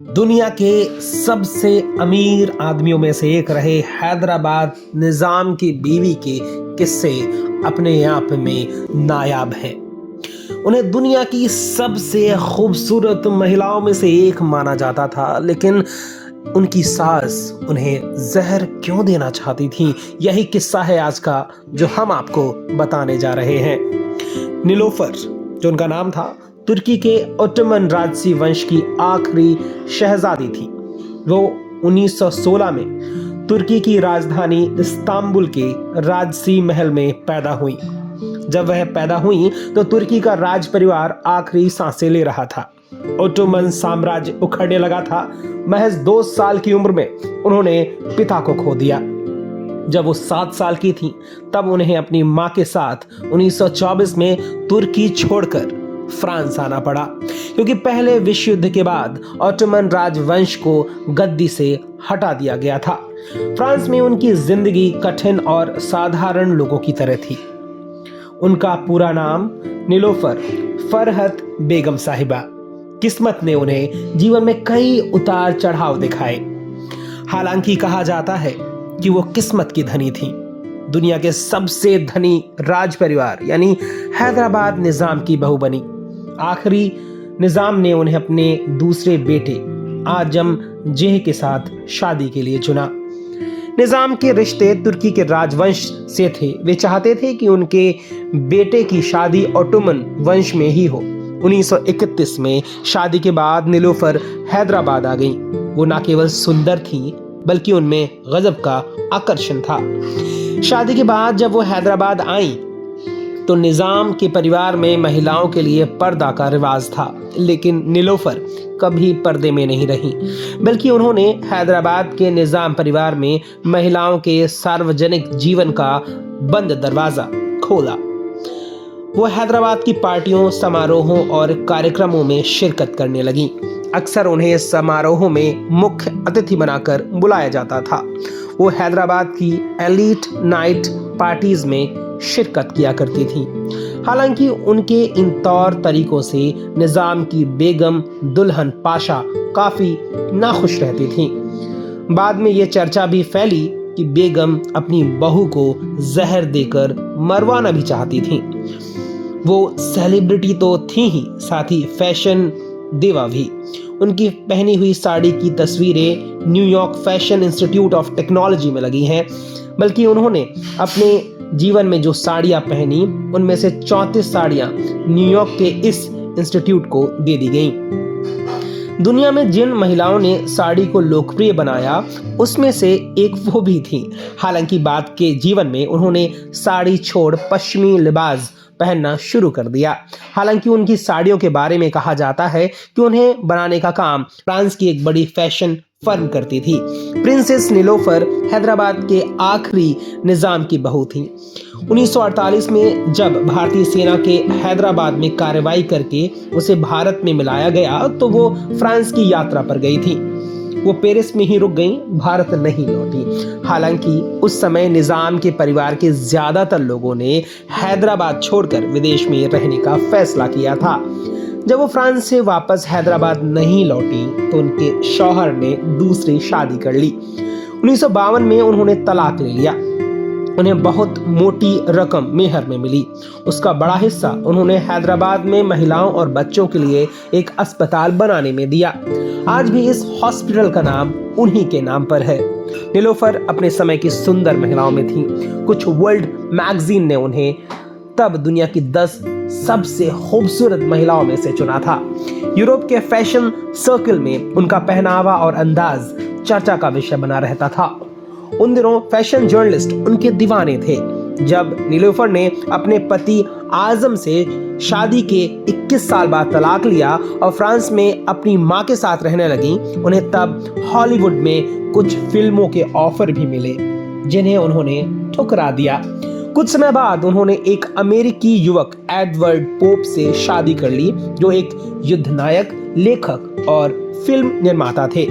दुनिया के सबसे अमीर आदमियों में से एक रहे हैदराबाद निजाम की बीवी के किस्से अपने आप में नायाब हैं। उन्हें दुनिया की सबसे खूबसूरत महिलाओं में से एक माना जाता था, लेकिन उनकी सास उन्हें जहर क्यों देना चाहती थी, यही किस्सा है आज का जो हम आपको बताने जा रहे हैं। नीलोफर, जो उनका नाम था, तुर्की के ओटोमन राजसी वंश की आखिरी शहजादी थी। वो 1916 में तुर्की की राजधानी इस्तांबुल के राजसी महल में पैदा हुई। जब वह पैदा हुई तो तुर्की का राज परिवार आखिरी सांसें ले रहा था। ओटोमन साम्राज्य उखड़ने लगा था। महज 2 साल की उम्र में उन्होंने पिता को खो दिया। जब वो 7 साल की थी तब उन्हें अपनी मां के साथ 1924 में तुर्की छोड़कर फ्रांस आना पड़ा, क्योंकि पहले विश्व युद्ध के बाद ओटोमन राजवंश को गद्दी से हटा दिया गया था। फ्रांस में उनकी जिंदगी कठिन और साधारण लोगों की तरह थी। उनका पूरा नाम नीलोफर फरहत बेगम साहिबा। किस्मत ने उन्हें जीवन में कई उतार चढ़ाव दिखाए। हालांकि कहा जाता है कि वो किस्मत की धनी थी। दुनिया के सबसे धनी राज परिवार यानी हैदराबाद निजाम की बहू बनी। आखिरी निजाम ने उन्हें अपने दूसरे बेटे आजम जेह के साथ शादी के लिए चुना। निजाम के रिश्ते तुर्की के राजवंश से थे। वे चाहते थे कि उनके बेटे की शादी ओटोमन वंश में ही हो। 1931 में शादी के बाद नीलोफर हैदराबाद आ गई। वो न केवल सुंदर थी बल्कि उनमें गजब का आकर्षण था। शादी के बाद जब वो हैदराबाद आई तो निजाम के परिवार में महिलाओं के लिए पर्दा का रिवाज था, लेकिन नीलोफर कभी पर्दे में नहीं रही, बल्कि उन्होंने हैदराबाद के निजाम परिवार में महिलाओं के सार्वजनिक जीवन का बंद दरवाजा खोला। वो हैदराबाद की पार्टियों, समारोहों और कार्यक्रमों में शिरकत करने लगी। अक्सर उन्हें समारोहों में मुख्य अतिथि बनाकर बुलाया जाता था। वो हैदराबाद की एलीट नाइट पार्टीज में शिरकत किया करती थी। हालांकि उनके इन तौर तरीकों से निजाम की बेगम दुल्हन पाशा काफी नाखुश रहती थी। बाद में ये चर्चा भी फैली कि बेगम अपनी बहू को जहर देकर मरवाना भी चाहती थी। वो सेलिब्रिटी तो थी ही, साथ ही फैशन देवा भी। उनकी पहनी हुई साड़ी की तस्वीरें New York fashion institute of technology में लगी हैं। बल्कि उन्होंने अपने जीवन में जो साड़ियां पहनी उनमें से 34 साड़ियां न्यूयॉर्क के इस इंस्टीट्यूट को दे दी गईं। दुनिया में जिन महिलाओं ने साड़ी को लोकप्रिय बनाया उसमें से एक वो भी थी। हालांकि बाद के जीवन में उन्होंने साड़ी छोड़ पश्चिमी लिबास पहनना शुरू कर दिया। हालांकि उनकी साड़ियों के बारे में कहा जाता है कि उन्हें बनाने का काम फ्रांस की एक बड़ी फैशन फर्म करती थी। प्रिंसेस नीलोफर हैदराबाद के आखिरी निजाम की बहू थी। 1948 में जब भारतीय सेना के हैदराबाद में कार्रवाई करके उसे भारत में मिलाया गया तो वो फ्रांस की यात्रा पर गई थी। वो पेरिस में ही रुक गई, भारत नहीं लौटी। हालांकि उस समय निजाम के परिवार के ज्यादातर लोगों ने हैदराबाद छोड़कर विदेश में रहने का फैसला किया था। जब वो फ्रांस से वापस हैदराबाद नहीं लौटी तो उनके शौहर ने दूसरी शादी कर ली। 1952 में उन्होंने तलाक ले लिया। उन्हें बहुत मोटी रकम मेहर में मिली। उसका बड़ा हिस्सा उन्होंने हैदराबाद में महिलाओं और बच्चों के लिए एक अस्पताल बनाने में दिया। आज भी इस हॉस्पिटल का नाम उन्हीं के नाम पर है। नीलोफर अपने समय की सुंदर महिलाओं में थी। कुछ वर्ल्ड मैगजीन ने उन्हें तब दुनिया की 10 सबसे खूबसूरत महिलाओं में से चुना था। यूरोप के फैशन सर्कल में उनका पहनावा और अंदाज चर्चा का विषय बना रहता था। उन दिनों फैशन जर्नलिस्ट उनके दीवाने थे। जब नीलोफर ने अपने पति आजम से शादी के 21 साल बाद तलाक लिया और फ्रांस में अपनी मां के साथ रहने लगी, उन्हें तब हॉलीवुड में कुछ फिल्मों के ऑफर भी मिले जिन्हें उन्होंने ठुकरा दिया। कुछ समय बाद उन्होंने एक अमेरिकी युवक एडवर्ड पोप से शादी कर ली, जो एक युद्ध नायक, लेखक और फिल्म निर्माता थे।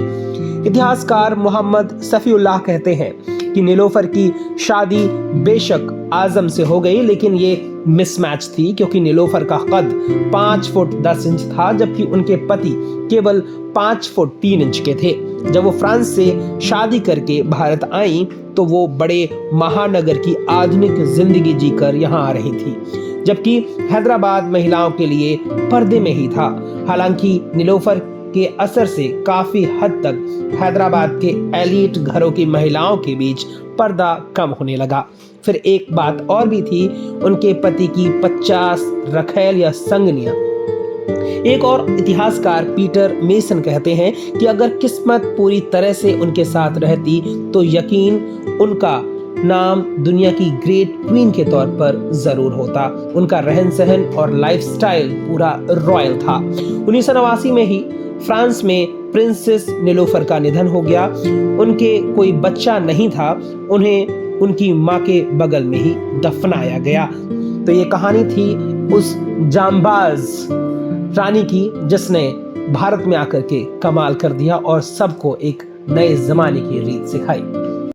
इतिहासकार मोहम्मद सफीउल्लाह कहते हैं कि जबकि नीलोफर की शादी बेशक आजम से हो गई, लेकिन ये मिसमैच थी क्योंकि नीलोफर का कद 5 फुट 10 इंच था, जबकि उनके पति केवल 5 फुट 3 इंच के थे। जब वो फ्रांस से शादी करके भारत आई तो वो बड़े महानगर की आधुनिक जिंदगी जीकर यहाँ आ रही थी, जबकि हैदराबाद महिलाओं के लिए पर्दे में ही था। हालांकि नीलोफर के असर से काफी हद तक हैदराबाद के एलीट घरों की महिलाओं के बीच पर्दा कम होने लगा। फिर एक बात और भी थी, उनके पति की 50 रखैल या संगनियां। एक और इतिहासकार पीटर मेसन कहते हैं कि अगर किस्मत पूरी तरह से उनके साथ रहती तो यकीन उनका नाम दुनिया की ग्रेट क्वीन के तौर पर जरूर होता। उनका रहन सहन और लाइफस्टाइल पूरा रॉयल था। 1989 में ही फ्रांस में प्रिंसेस नीलोफर का निधन हो गया। उनके कोई बच्चा नहीं था, उन्हें उनकी माँ के बगल में ही दफनाया गया। तो ये कहानी थी उस जांबाज रानी की जिसने भारत में आकर के कमाल कर दिया और सबको एक नए जमाने की रीत सिखाई।